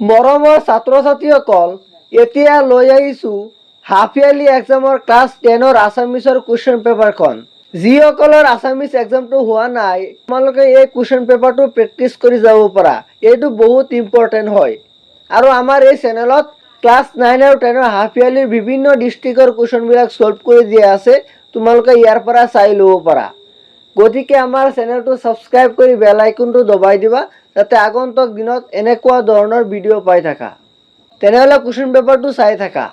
মৰমৰ ছাত্ৰ ছাত্ৰীসকল, এতিয়া লৈ আহিছোঁ হাফ ইয়াৰলি এক্সামৰ ক্লাছ 10ৰ আছামিছৰ কুৱেশ্যন পেপাৰখন। যিসকলৰ আছামিছ এক্সামটো হোৱা নাই, তোমালোকে এই কুৱেশ্যন পেপাৰটো প্ৰেক্টিচ কৰি যাব পাৰা। এইটো বহুত ইম্পৰ্টেণ্ট হয়। আৰু আমাৰ এই চেনেলত ক্লাছ 9 আৰু 10ৰ হাফ ইয়াৰলিৰ বিভিন্ন ডিষ্ট্ৰিক্টৰ কুৱেশ্যনবিলাক ছল্ভ কৰি দিয়া আছে। তোমালোকে ইয়াৰ পৰা চাই ল'ব পাৰা। গতিকে আমাৰ চেনেলটো ছাবস্ক্ৰাইব কৰি বেল আইকনটো দবাই দিবা, যাতে আগন্তুক দিনত এনেকুৱা ধৰণৰ ভিডিঅ' পাই থাকা। তেনেহ'লে কুৱেশ্যন পেপাৰটো চাই থাকা।